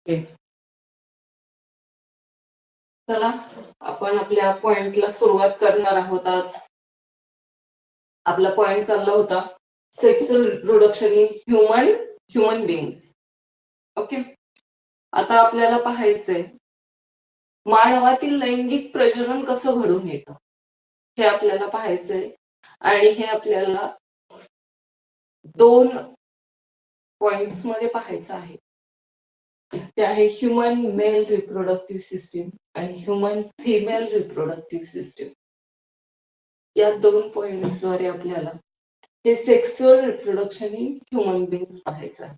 Okay. चला आपण आपल्या पॉइंटला सुरुवात करणार आहोत आज. आपला पॉइंट चालला होता sexual reproduction in human beings. Okay. आता आपल्याला पाहायचंय मानवातील लैंगिक प्रजनन कसं घडून येतं हे आपल्याला पाहायचंय आणि हे आपल्याला दोन पॉइंट्स मध्ये पाहायचं आहे. ते आहे ह्युमन मेल रिप्रोडक्टिव्ह सिस्टीम आणि ह्युमन फिमेल रिप्रोडक्टिव्ह सिस्टीम. या दोन पॉइंट्सद्वारे आपल्याला हे sexual reproduction in human beings पाहायचं आहे.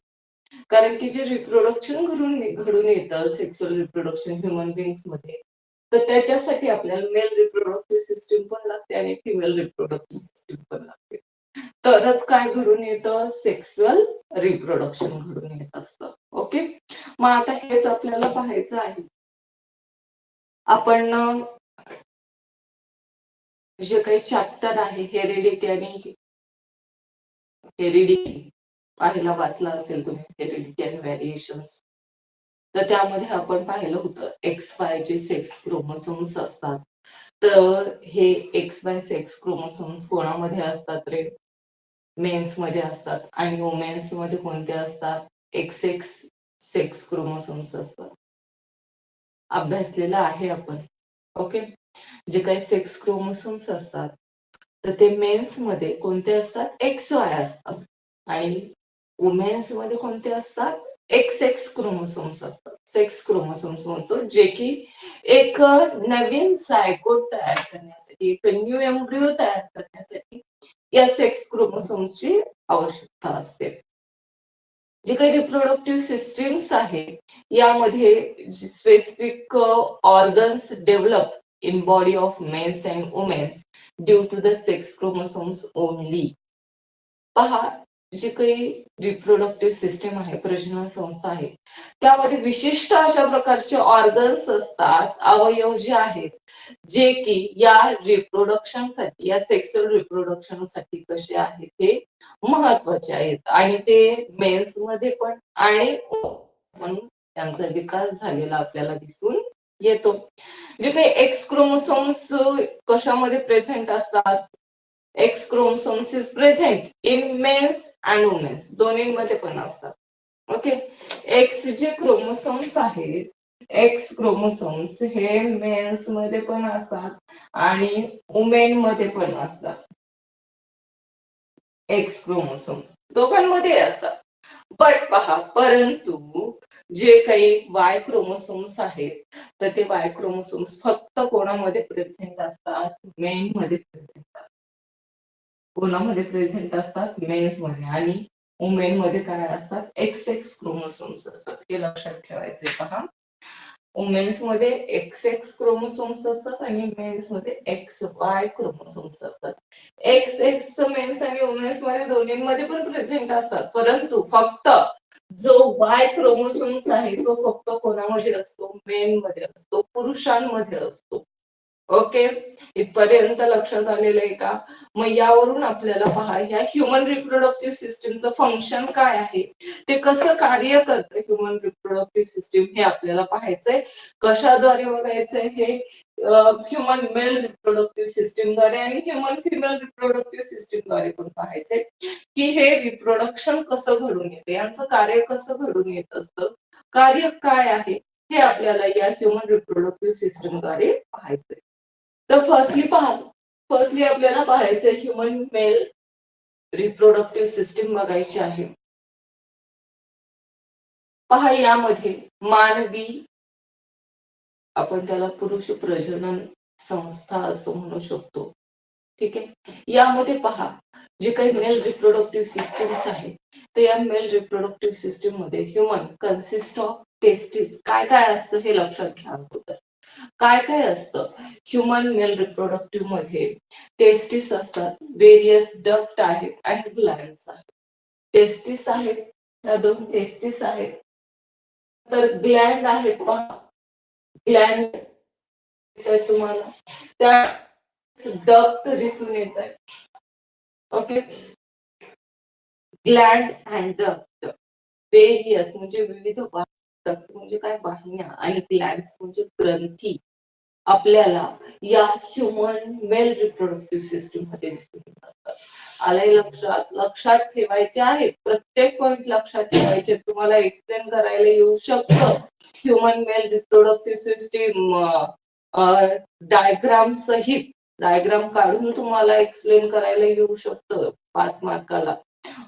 कारण की जे रिप्रोडक्शन घडून येतं सेक्सुअल रिप्रोडक्शन ह्युमन बीइंग्स मध्ये, तर त्याच्यासाठी आपल्याला मेल रिप्रोडक्टिव्ह सिस्टीम पण लागते आणि फिमेल रिप्रोडक्टिव्ह सिस्टीम पण लागते. तरच काय घडून येतं सेक्सुअल रिप्रोडक्शन घडून येत असतं. ओके. मग आता हेच आपल्याला पाहायचं आहे. आपण जे काही चॅप्टर आहे हेरिडिटी आणि हेरिडिटी पाहिला वाचला असेल तुम्ही, हेरिडिटी आणि व्हेरिएशन्स. तर त्यामध्ये आपण पाहिलं होतं एक्स वाय चे सेक्स क्रोमोसोम्स असतात. तर हे एक्स वाय सेक्स क्रोमोसोम्स कोणामध्ये असतात रे? मेन्स मध्ये असतात. आणि वुमेन्स मध्ये कोणते असतात? एक्स एक्स सेक्स क्रोमोसोम्स असतात. अभ्यासलेलं आहे आपण. ओके. जे काही सेक्स क्रोमोसोम्स असतात तर ते मेन्स मध्ये कोणते असतात? एक्स वाय असतात आणि वुमेन्स मध्ये कोणते असतात? एक्स एक्स क्रोमोसोम्स असतात. सेक्स क्रोमोसोम्स म्हणतो, जे की एक नवीन सायकोट तयार करण्यासाठी, एक न्यू एम्ब्रियो तयार करण्यासाठी या सेक्स क्रोमोसोम्सची आवश्यकता असते. जे काही रिप्रोडक्टिव्ह सिस्टीम्स आहे यामध्ये specific organs develop in body of mens and womens due to the sex chromosomes only. पहा, जे काही रिप्रोडक्टिव्ह सिस्टीम आहे, प्रजनन संस्था आहे, त्यामध्ये विशिष्ट अशा प्रकारचे ऑर्गन्स असतात, अवयव जे आहेत, जे की या रिप्रोडक्शनसाठी, या सेक्सुअल रिप्रोडक्शनसाठी कसे आहेत ते महत्वाचे आहेत आणि ते मेन्स मध्ये पण आणि म्हणून त्यांचा विकास झालेला आपल्याला दिसून येतो. जे काही एक्स क्रोमोसोम्स कशामध्ये प्रेझेंट असतात? X chromosomes is present in mens and womens, दोन्हीमध्ये पण असतात. ओके. एक्स जे क्रोमोसोम्स आहेत, एक्स क्रोमोसोम्स हे मेन्स मध्ये पण असतात आणि वुमेन मध्ये पण असतात. एक्स क्रोमोसोम्स दोघांमध्ये असतात. बट पहा, परंतु जे काही वाय क्रोमोसोम्स आहेत तर ते वाय क्रोमोसोम्स फक्त कोणामध्ये प्रेझेंट असतात? मेन मध्ये प्रेझेंट असतात. कोणामध्ये प्रेझेंट असतात? मेन्स मध्ये. आणि वुमेन मध्ये काय असतात? एक्स एक्स क्रोमोसोम्स असतात. हे लक्षात ठेवायचे. पहा, वुमेन्स मध्ये एक्स एक्स क्रोमोसोम्स असतात आणि मेन्स मध्ये एक्स वाय क्रोमोसोम्स असतात. एक्स एक्स मेन्स आणि वुमेन्स मध्ये दोन्हीमध्ये पण प्रेझेंट असतात, परंतु फक्त जो वाय क्रोमोसोम्स आहे तो फक्त कोणामध्ये असतो? मेन मध्ये असतो, पुरुषांमध्ये असतो. ओके. इथपर्यंत लक्षात आलेलं आहे का? मग यावरून आपल्याला पहा, ह्या ह्युमन रिप्रोडक्टिव्ह सिस्टीमचं फंक्शन काय आहे, ते कसं कार्य करतं ह्युमन रिप्रोडक्टिव्ह सिस्टीम, हे आपल्याला पाहायचंय. कशाद्वारे बघायचंय हे? ह्युमन मेल रिप्रोडक्टिव्ह सिस्टीमद्वारे आणि ह्युमन फिमेल रिप्रोडक्टिव्ह सिस्टीमद्वारे पण पाहायचंय की हे रिप्रोडक्शन कसं घडून येते, यांचं कार्य कसं घडून येत असतं, कार्य काय आहे, हे आपल्याला या ह्युमन रिप्रोडक्टिव्ह सिस्टीमद्वारे पाहायचंय. तर फर्स्टली आपल्याला पाहायचंय ह्युमन मेल रिप्रोडक्टिव्ह सिस्टीम बघायची आहे. पहा, यामध्ये मानवी, आपण त्याला पुरुष प्रजनन संस्था असं म्हणू शकतो. ठीक आहे. यामध्ये पहा, जे काही मेल रिप्रोडक्टिव्ह सिस्टीम्स आहेत तर या मेल रिप्रोडक्टिव्ह सिस्टीम मध्ये ह्युमन कन्सिस्ट ऑफ टेस्टिस. काय काय असतं हे लक्षात घ्या अगोदर. काय काय असतं ह्युमन मेल रिप्रोडक्टिव्ह मध्ये? टेस्टिस असतात, वेरियस डक्ट आहेत आणि ग्लॅन्ड्स आहेत. टेस्टिस आहेत, त्या दोन टेस्टिस आहेत. तर ग्लॅन्ड आहेत, पहा ग्लॅन्ड तुम्हाला त्या डक्ट दिसून येत आहे. ओके. ग्लॅन्ड अँड डक्ट, वेरियस म्हणजे विविध डक्ट म्हणजे काय, वाहिन्या, आणि ग्लॅन्ड्स म्हणजे ग्रंथी आपल्याला या ह्युमन मेल रिप्रोडक्टिव्ह सिस्टीम मध्ये दिसून येतात. आलंय लक्षात? लक्षात ठेवायचे आहे, प्रत्येक पॉइंट लक्षात ठेवायचे, तुम्हाला एक्सप्लेन करायला येऊ शकतं. Human male reproductive system diagram सहित, डायग्राम काढून तुम्हाला एक्सप्लेन करायला येऊ शकतं 5 मार्काला.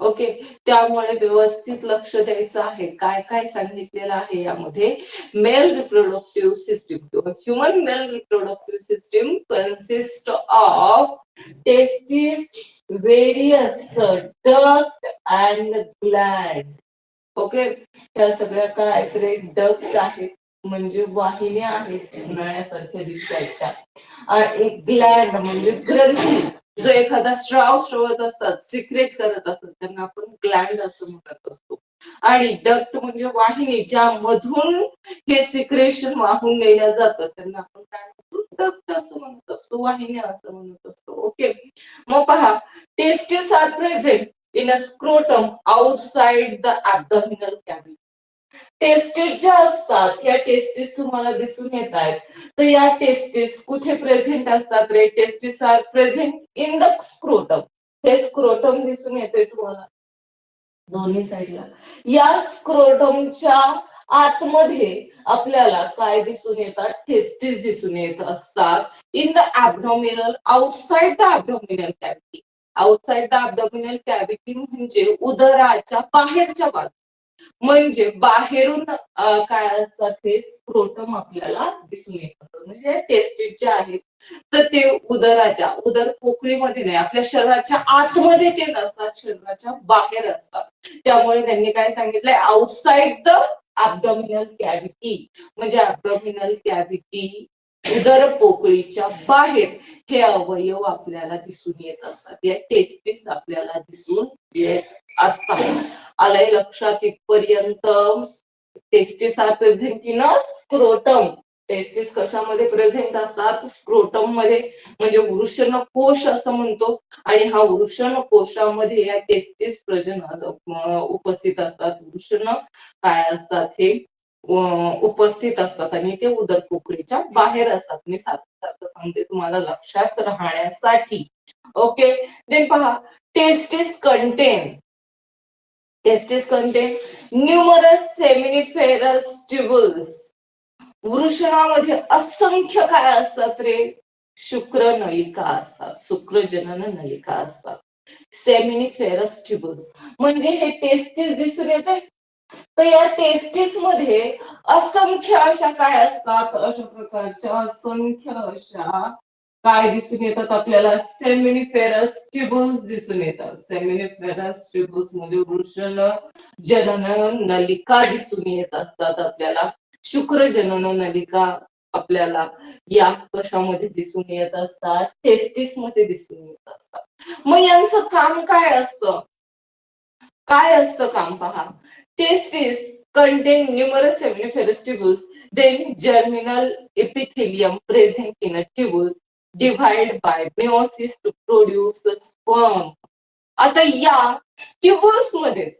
ओके, त्यामुळे व्यवस्थित लक्ष द्यायचं आहे. काय काय सांगितलेलं आहे यामध्ये? मेल रिप्रोडक्टिव्ह सिस्टीम किंवा human male reproductive system consist of testis, various duct and gland. Okay, त्या सगळ्या काय आहेत रे? डक्ट आहेत, म्हणजे वाहिन्या आहेत, नळ्यासारख्या दिसतात त्या. आणि ग्लॅन्ड म्हणजे ग्रंथी, जो एखादा स्त्राव स्रवत असतात, सिक्रेट करत असतात, त्यांना आपण ग्लॅन्ड असं म्हणत असतो. आणि डक्ट म्हणजे वाहिनी, ज्यामधून हे सिक्रेशन वाहून नेलं जातं, त्यांना आपण काय म्हणतो? डक्ट असं म्हणत असतो, वाहिन्या असं म्हणत असतो. ओके, मग पहा, testis are present in a scrotum outside the abdominal cavity. Testis ज्या असतात, या टेस्टिस तुम्हाला दिसून येत आहेत. तर या टेस्टिस कुठे प्रेझेंट असतात रे? Testis are present in the scrotum. हे स्क्रोटम दिसून येते तुम्हाला दोन्ही साईडला. या स्क्रोटमच्या आतमध्ये आपल्याला काय दिसून येतात? टेस्टिस दिसून येत असतात in the abdominal, outside the abdominal cavity. Outside the abdominal cavity म्हणजे उदराच्या बाहेरच्या बाजूला, म्हणजे बाहेरून काय असतात? हे स्क्रोटम आपल्याला दिसून येतात. म्हणजे टेस्टिस जे आहेत तर ते उदराच्या, उदर पोकळीमध्ये नाही, आपल्या शरीराच्या आतमध्ये ते नसतात, शरीराच्या बाहेर असतात. त्यामुळे त्यांनी काय सांगितलंय? आउटसाइड द ऍब्डॉमिनल कॅव्हिटी, म्हणजे ऍब्डॉमिनल कॅव्हिटी, उदर पोकळीच्या बाहेर हे अवयव आपल्याला दिसून येत असतात. या टेस्टिस आपल्याला दिसून येत असतात. आलंय लक्षात इथपर्यंत? Testis are present in a scrotum. Testis कशामध्ये प्रेझेंट असतात? स्क्रोटम मध्ये, म्हणजे वृषणकोश असं म्हणतो. आणि हा वृषणकोशामध्ये या टेस्टिस प्रजनन उपस्थित असतात. वृषण काय असतात? हे उपस्थित असतात आणि ते उदर पोकळीच्या बाहेर असतात. मी सारखं सारखं सांगते तुम्हाला लक्षात राहण्यासाठी. ओके, देन पहा, testis contain numerous seminiferous tubules. वृषणामध्ये असंख्य काय असतात रे? शुक्र नलिका असतात, शुक्रजनन नलिका असतात. सेमिनिफेरस ट्यूबल्स म्हणजे हे टेस्टिस दिसून येते. तर या टेस्टिस मध्ये असंख्य अशा काय असतात? अशा प्रकारच्या असंख्य अशा काय दिसून येतात आपल्याला? सेमिनिफेरस ट्यूबल्स दिसून येतात. सेमिनिफेरस ट्यूबल्स मध्ये वृषण जनन नलिका दिसून येत असतात आपल्याला. शुक्रजनन नलिका आपल्याला या कशामध्ये दिसून येत असतात? टेस्टिस मध्ये दिसून येत असतात. मग यांचं काम काय असतं? काय असतं काम? पहा, testis contain numerous seminiferous tubules, then germinal epithelium present in a tubules divide by meiosis to produce the sperm. आता या ट्यूबल्स मध्येच,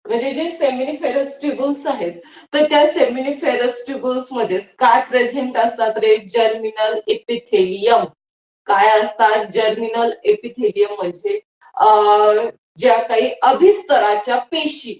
म्हणजे जे सेमिनिफेरस ट्यूबल्स आहेत, तर त्या सेमिनिफेरस ट्यूबल्स मध्येच काय प्रेझेंट असतात रे? Germinal epithelium. काय असतात? जर्मिनल एपिथेलियम म्हणजे ज्या काही अभिस्तराच्या पेशी,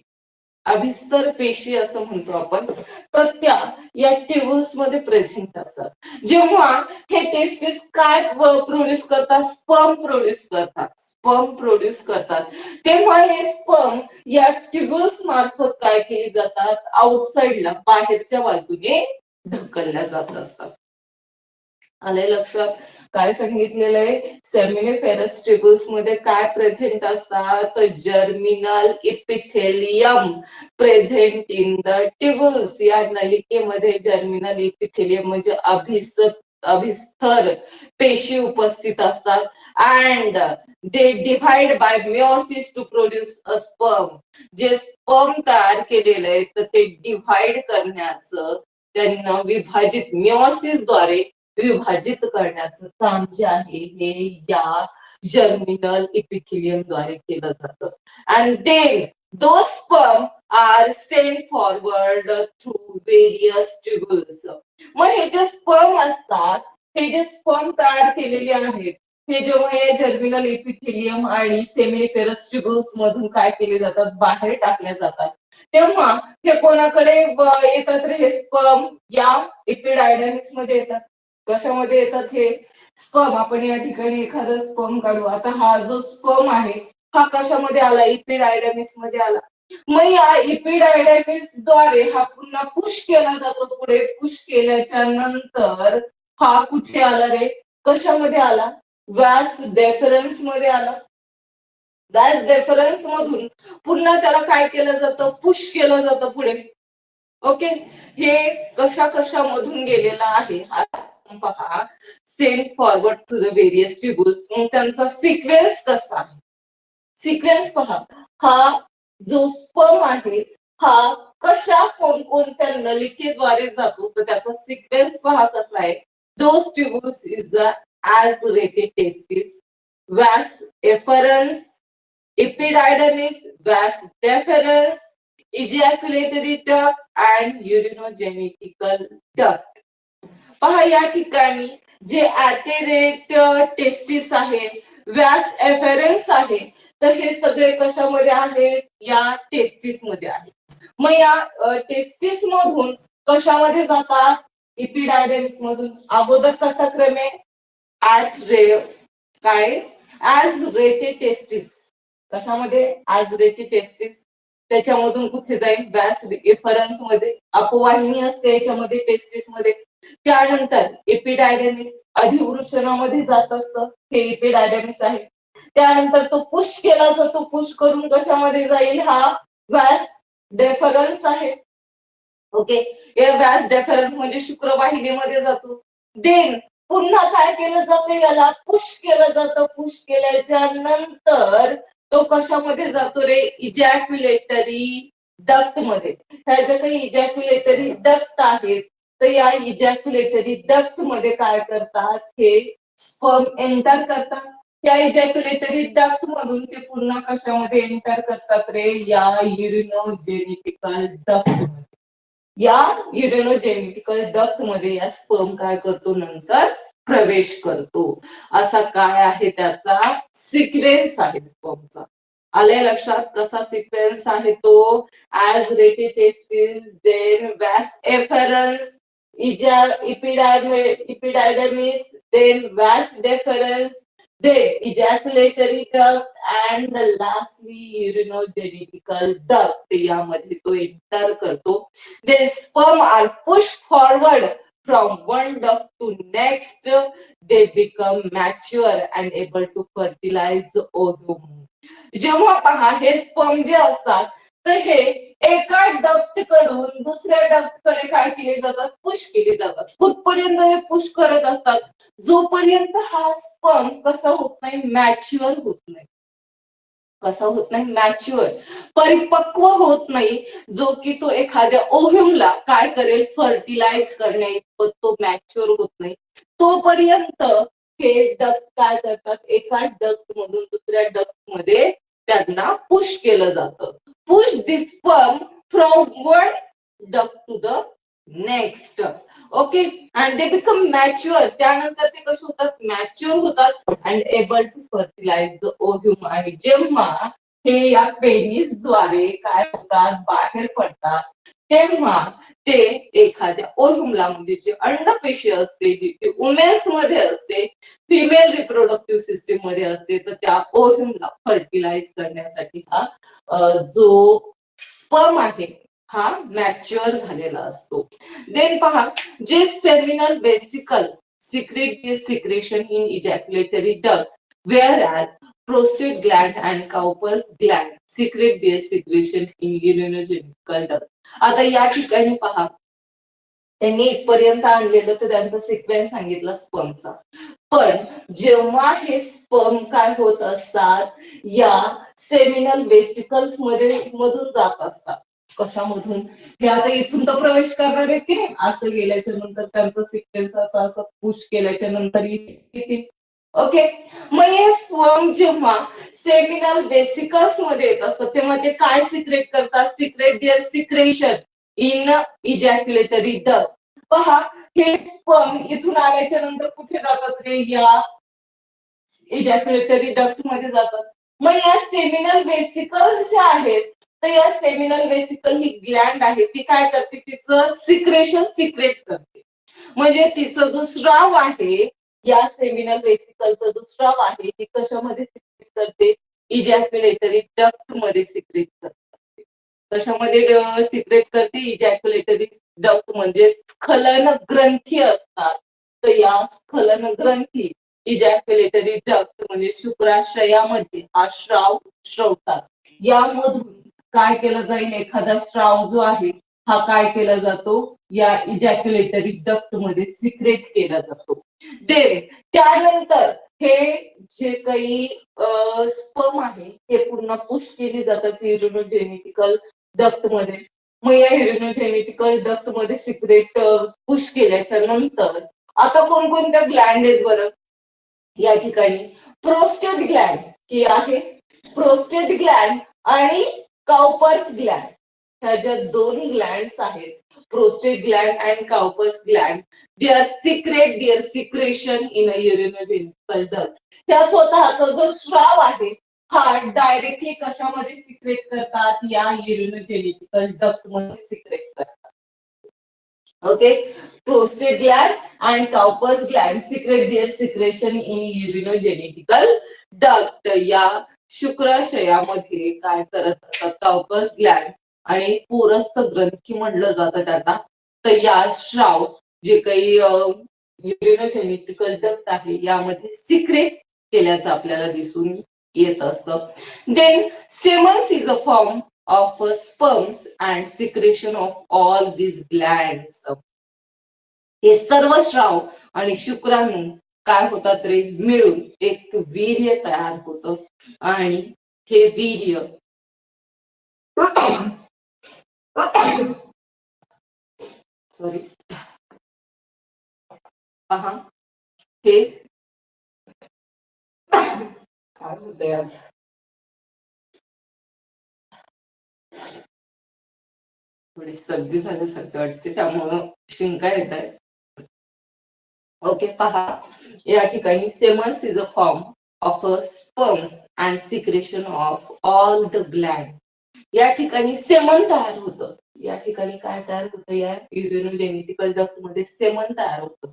अभिस्तर पेशी असं म्हणतो आपण, तर त्या या ट्यूबल्स मध्ये प्रेझेंट असतात. जेव्हा हे टेस्टिस काय प्रोड्यूस करतात? स्पर्म प्रोड्यूस करतात. स्पर्म प्रोड्यूस करतात, तेव्हा हे स्पर्म या ट्यूबल्स मार्फत काय केली जातात? आउटसाइडला, बाहेरच्या बाजूने ढकलल्या जात असतात. आलंय लक्षात? काय सांगितलेलं आहे? सेमिनिफेरस ट्यूबल्स मध्ये काय प्रेझेंट असतात? Germinal epithelium present in the tubules. या नलिकेमध्ये जर्मिनल इपिथेलियम म्हणजे अभिस्तर पेशी उपस्थित असतात. And they divide by meiosis to produce a sperm. जे स्पर्म तयार केलेलं आहे तर ते डिव्हाइड करण्याचं, त्यांना विभाजित, मिओसिस द्वारे विभाजित करण्याचं काम जे आहे हे या जर्मिनल इपिथेलियम द्वारे केलं जातं. And then those sperm are send forward through various tubules. मग हे जे स्पर्म असतात, हे जे स्पर्म तयार केलेले आहेत, हे जेव्हा या जर्मिनल एपिथेलियम आणि सेमिनिफेरस ट्यूब्यूल्स मधून काय केले जातात, बाहेर टाकले जातात, तेव्हा हे कोणाकडे येतात रे हे स्पर्म? या इपिडायडॅमिस मध्ये येतात. कशामध्ये येतात हे स्पर्म? आपण या ठिकाणी एखादा स्पर्म काढू. आता हा जो स्पर्म आहे हा कशामध्ये आला? इपिडायडॅमिस मध्ये आला. मग या इपिडायडॅमिस द्वारे हा पुन्हा पुश केला जातो पुढे. पुश केल्याच्या नंतर हा कुठे आला रे? कशामध्ये आला? व्यास डेफरन्स मध्ये आला. व्यास डेफरन्स मधून पुन्हा त्याला काय केलं जातं? पुश केलं जातं पुढे. ओके, हे कशा कशामधून गेलेला आहे हा पहा. Send forward to the various tubules. मग त्यांचा सिक्वेन्स कसा आहे? सिक्वेन्स पहा. हा जो स्पर्म आहे हा कशा कोणकोणत्या नलिकेद्वारे जातो, तर त्याचा सिक्वेन्स पहा कसा आहे. Those tubules is as rated testis, vas efferens, epididymis, vas deferens, ejaculatory duct and urinogenital duct. पहा या ठिकाणी जे ऍटेरेट टेस्टिस आहे, व्यास एफेरन्स आहे, तर हे सगळे कशामध्ये आहेत? या टेस्टिस मध्ये आहे. मग या टेस्टिस मधून कशामध्ये जातात? इपिडायडॅमिस मधून. अगोदर कसा क्रम आहे? ऍट रे काय? As rated testis. कशामध्ये? As rated testis. त्याच्यामधून कुठे जाईल? व्यास एफरन्स मध्ये. अपवाहिनी असते याच्यामध्ये टेस्टिस मध्ये. त्यानंतर एपिडायडॅमिस अधिवृषणामध्ये जात असतं, हे एपिडायडॅमिस आहे. त्यानंतर तो पुश केला जातो. पुश करून कशामध्ये जाईल? हा व्यास डेफरन्स आहे. ओके, या व्यास डेफरन्स म्हणजे शुक्रवाहिनीमध्ये जातो. देन पुन्हा काय केलं जातं? याला पुश केलं जातं. पुश केल्याच्या नंतर तो कशामध्ये जातो रे? इजॅक्युलेटरी डक्ट मध्ये. ह्या ज्या काही इजॅक्युलेटरी डक्ट आहेत, तर या इजॅक्युलेटरी डक्ट मध्ये काय करतात? हे स्पर्म एंटर करतात. या इजॅक्युलेटरी डक्ट मधून ते पुन्हा कशामध्ये एंटर करतात रे? या युरिनोजेनिटिकल डक्ट मध्ये. या युरिनोजेनिटिकल डक्ट मध्ये या स्पर्म काय करतो? नंतर प्रवेश करतो. असा काय आहे त्याचा सिक्वेन्स आहे स्पर्मचा. आले लक्षात कसा सिक्वेन्स आहे तो? As rated testis, then Vyas efferens, epididymis, then vas deferens, then ejaculatory duct, and the lastly urinogenital duct. यामध्ये तो एंटर करतो. The sperm are pushed forward from one duct to next. They become mature and able to fertilize the ovum. जेव्हा पहा हे sperm जे असतात, तर हे एका डक्ट कडून दुसऱ्या डक्ट कडे काय केले जातात? पुश केले जातात. कुठपर्यंत हे पुश करत असतात? जोपर्यंत हा स्पर्म कसा होत नाही? मॅच्युअर होत नाही. कसा होत नाही? मॅच्युअर, परिपक्व होत नाही. जो की तो एखाद्या ओव्ह्यूमला काय करेल? फर्टिलाइज करण्याइतपत तो मॅच्युअर होत नाही. तोपर्यंत हे डक्ट काय करतात? एका डक्ट मधून दुसऱ्या डक्ट मध्ये त्यांना पुश केलं जातं. Push this sperm from one duct to the next. Okay, and they become mature. त्यानंतर ते कसे होतात? मॅच्युअर होतात and able to fertilise the ovum. आणि जेव्हा हे या पेनिसद्वारे काय होतात? बाहेर पडतात, तेव्हा ते एखाद्या ओव्ह्यूमला म्हणजे जी अंडपेशी असते, जी वुमेन्स मध्ये असते, फिमेल रिप्रोडक्टिव्ह सिस्टीम मध्ये असते, तर त्या ओव्ह्यूमला फर्टिलाइज करण्यासाठी हा जो स्पर्म आहे हा मॅच्युअर झालेला असतो. देन पहा, जे seminal vesicle secrete this secretion in ejaculatory duct, whereas prostate gland and Cowper's gland secrete their secretion in urinogenital duct. आता या ठिकाणी पहा, त्यांनी इथपर्यंत आणलेलं तर त्यांचा सिक्वेन्स सांगितला स्पर्मचा. पण जेव्हा हे स्पर्म काय होत असतात? या सेमिनल वेसिकल्स मध्ये मधून जात असतात. कशामधून? हे आता इथून तर प्रवेश करणार आहेत की नाही? असं गेल्याच्या नंतर त्यांचा सिक्वेन्स असा असं पुश केल्याच्या नंतर इथे ओके. मग हे स्पर्म जेव्हा सेमिनल वेसिकल्स मध्ये येत असतं तेव्हा ते काय सिक्रेट करतात? Secrete their secretion in ejaculatory duct. पहा, हे स्पर्म इथून आल्याच्या नंतर कुठे जातात रे? या इजॅक्युलेटरी डक्ट मध्ये जातात. मग या सेमिनल वेसिकल्स ज्या आहेत, तर या सेमिनल वेसिकल ही ग्लँड आहे, ती काय करते? तिचं सिक्रेशन सिक्रेट करते. म्हणजे तिचा जो स्राव आहे, या सेमिनल वेसिकलचा जो स्राव आहे, ती कशामध्ये सिक्रेट करते? इजॅक्युलेटरी डक्ट मध्ये सिक्रेट करते. कशामध्ये सिक्रेट करते? इजॅक्युलेटरी डक्ट म्हणजे स्खलन ग्रंथी असतात. तर या स्खलन ग्रंथी इजॅक्युलेटरी डक्ट म्हणजे शुक्राशयामध्ये हा स्राव श्रवतात. यामधून काय केलं जाईल? एखादा स्राव जो आहे हा काय केला जातो? या इजॅक्युलेटरी डक्ट मध्ये सिक्रेट केला जातो. त्यानंतर हे जे काही स्पर्म आहे हे पूर्ण पुश केली जातात युरिनोजेनेटिकल डक्ट मध्ये. मग या युरिनोजेनेटिकल डक्ट मध्ये सिक्रेट पुश केल्याच्या नंतर आता कोणकोणत्या ग्लँड आहेत बरं या ठिकाणी? प्रोस्टेट ग्लँड की आहे, प्रोस्टेट ग्लँड आणि काउपर्स ग्लँड. ह्या ज्या दोन ग्लँड्स आहेत, prostate gland and Cowper's gland, they are secrete their secretion in a urinogenital duct. त्या स्वतःचा जो स्राव आहे हा डायरेक्टली कशामध्ये सिक्रेट करतात? या युरिनोजेनिकल डक्ट मध्ये सिक्रेट करतात. Okay, prostate gland and Cowper's gland secrete their secretion in urinogenital duct. या शुक्राशयामध्ये काय करत असतात? काउपर्स ग्लँड आणि पुरस्थ ग्रंथी म्हटलं जातं त्यांना. तर या श्राव जे काही युरिनोजेनिटिकल डक्ट आहे यामध्ये सिक्रेट केल्याचं आपल्याला दिसून येत असतं. Then semens is a form of sperms and secretion of all these glands. हे सर्व स्राव आणि शुक्राणू काय होतात रे? मिळून एक वीर्य तयार होतं आणि हे वीर्य सॉरी पहा, हे काय होतंय आज? थोडी सर्दी झाल्यासारखं वाटते, त्यामुळं शिंका येत आहे. ओके, पहा या ठिकाणी semens is a form of a sperms and secretion of all the gland. या ठिकाणी सेमन तयार होतं. या ठिकाणी काय तयार होतं? या युरिनोजेनिटिकल डक्ट मध्ये सेमन तयार होतं.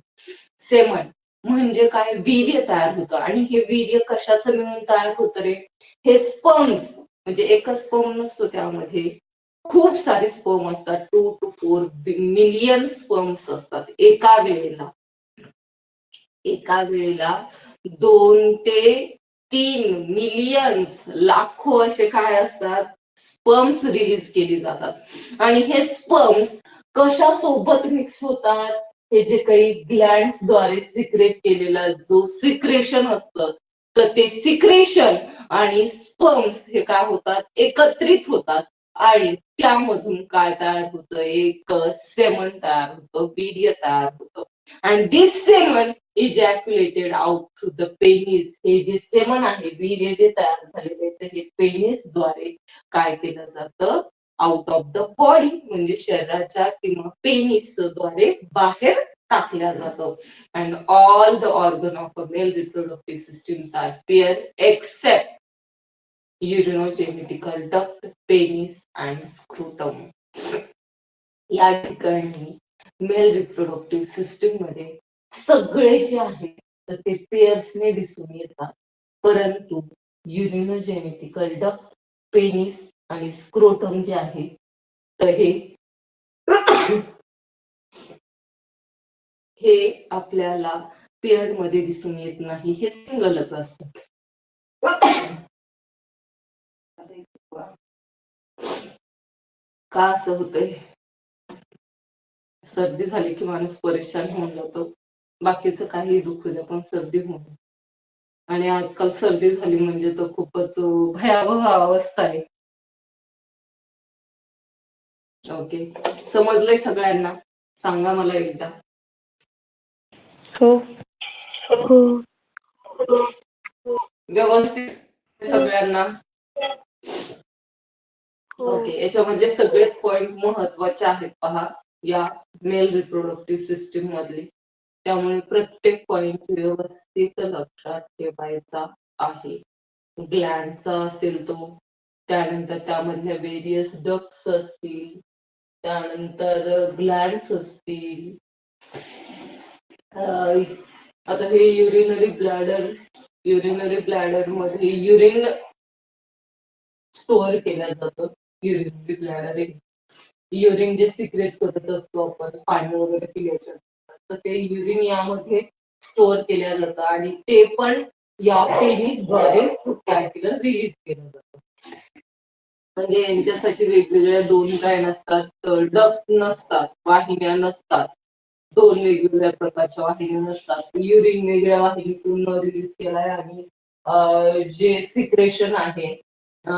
सेमन म्हणजे काय? वीर्य तयार होतं. आणि हे वीर्य कशाचं मिळून तयार होतं रे? हे स्पर्म्स म्हणजे एकच स्पर्म नसतो, त्यामध्ये खूप सारे स्पर्म असतात. 2 to 4 मिलियन स्पर्म्स असतात एका वेळेला. एका वेळेला 2 ते 3 मिलियन्स लाखो असे काय असतात? स्पर्म्स रिलीज केली जातात. आणि हे स्पर्म्स कशा सोबत मिक्स होतात? हे जे काही ग्लँड्स द्वारे सिक्रेट केलेला जो सिक्रेशन असतं, तर ते सिक्रेशन आणि स्पर्म्स हे काय होतात? एकत्रित होतात आणि त्यामधून काय तयार होतं? एक सेमन तयार होतं, वीर्य तयार होतं. And this semen ejaculated out through the penis. हे जे सेमन आहे, वीर्य जे तयार झालेले ते हे पेनिस द्वारे काय केलं जातं? आउट ऑफ द बॉडी म्हणजे शरीराच्या किंवा पेनिस द्वारे बाहेर टाकल्या जातं. And all the organ of a male reproductive systems are pair except urinogenital duct, penis and scrotum. या ठिकाणी मेल रिप्रोडक्टिव्ह सिस्टीम मध्ये सगळे जे आहेत तर ते पेअर्सने दिसून येतात, परंतु युरिनोजेनेटिकल डक्ट, पेनिस आणि स्क्रोटम जे आहे तर हे आपल्याला पेअर मध्ये दिसून येत नाही, हे सिंगलच असतात. का असं होतंय? सर्दी झाली की माणूस परेशान होऊन जातो. बाकीचं काही दुखू द्या पण सर्दी होऊन. आणि आजकाल सर्दी झाली म्हणजे तर खूपच भयावह अवस्था आहे. ओके, समजलंय सगळ्यांना? सांगा मला एकदा. हो. हो. व्यवस्थित सगळ्यांना? ओके, याच्यामधले सगळेच पॉइंट महत्वाचे आहेत पहा या मेल रिप्रोडक्टिव्ह सिस्टीम मधले. त्यामुळे प्रत्येक पॉइंट व्यवस्थित लक्षात ठेवायचा आहे. ग्लॅन्डचा असेल तो, त्यानंतर त्यामधल्या वेरियस डक्ट्स असतील, त्यानंतर ग्लॅन्ड्स असतील, आता हे युरिनरी ब्लॅडर मध्ये युरिन स्टोअर केलं जातं. युरिनरी ब्लॅडर युरिन जे सिक्रेट करत असतो आपण पाणी वगैरे पिल्याच्या, तर ते युरिन यामध्ये स्टोअर केलं जातं आणि ते पण या पेनिसद्वारेच कॅपिलर रिलीज केलं जातं. म्हणजे यांच्यासाठी वेगवेगळ्या दोन काय नसतात, डक्ट नसतात, वाहिन्या नसतात. दोन वेगवेगळ्या प्रकारच्या वाहिन्या नसतात. युरिन वेगळ्या वाहिनीतून रिलीज केलाय आणि जे सिक्रेशन आहे,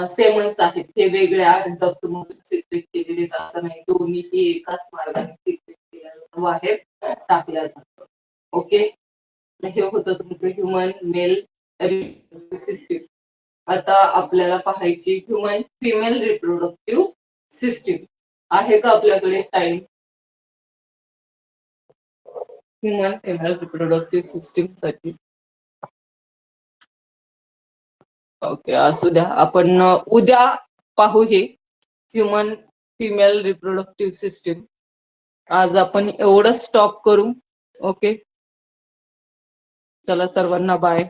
सेमन्स आहेत, हे वेगळ्या डक्ट मधून सिक्रेट केलेले असं नाही. दोन्ही एकाच मार्गाने सिक्रेट केल्या बाहेर टाकल्या जातात. ओके, हे होतं तुमचं ह्युमन मेल सिस्टीम. आता आपल्याला पाहायची ह्युमन फिमेल रिप्रोडक्टिव्ह सिस्टीम. आहे का आपल्याकडे time? Human female reproductive system साठी ओके, असू द्या, आपण उद्या पाहू ही ह्युमन फिमेल रिप्रोडक्टिव्ह सिस्टीम. आज आपण एवढं स्टॉप करू. ओके, चला सर्वांना बाय.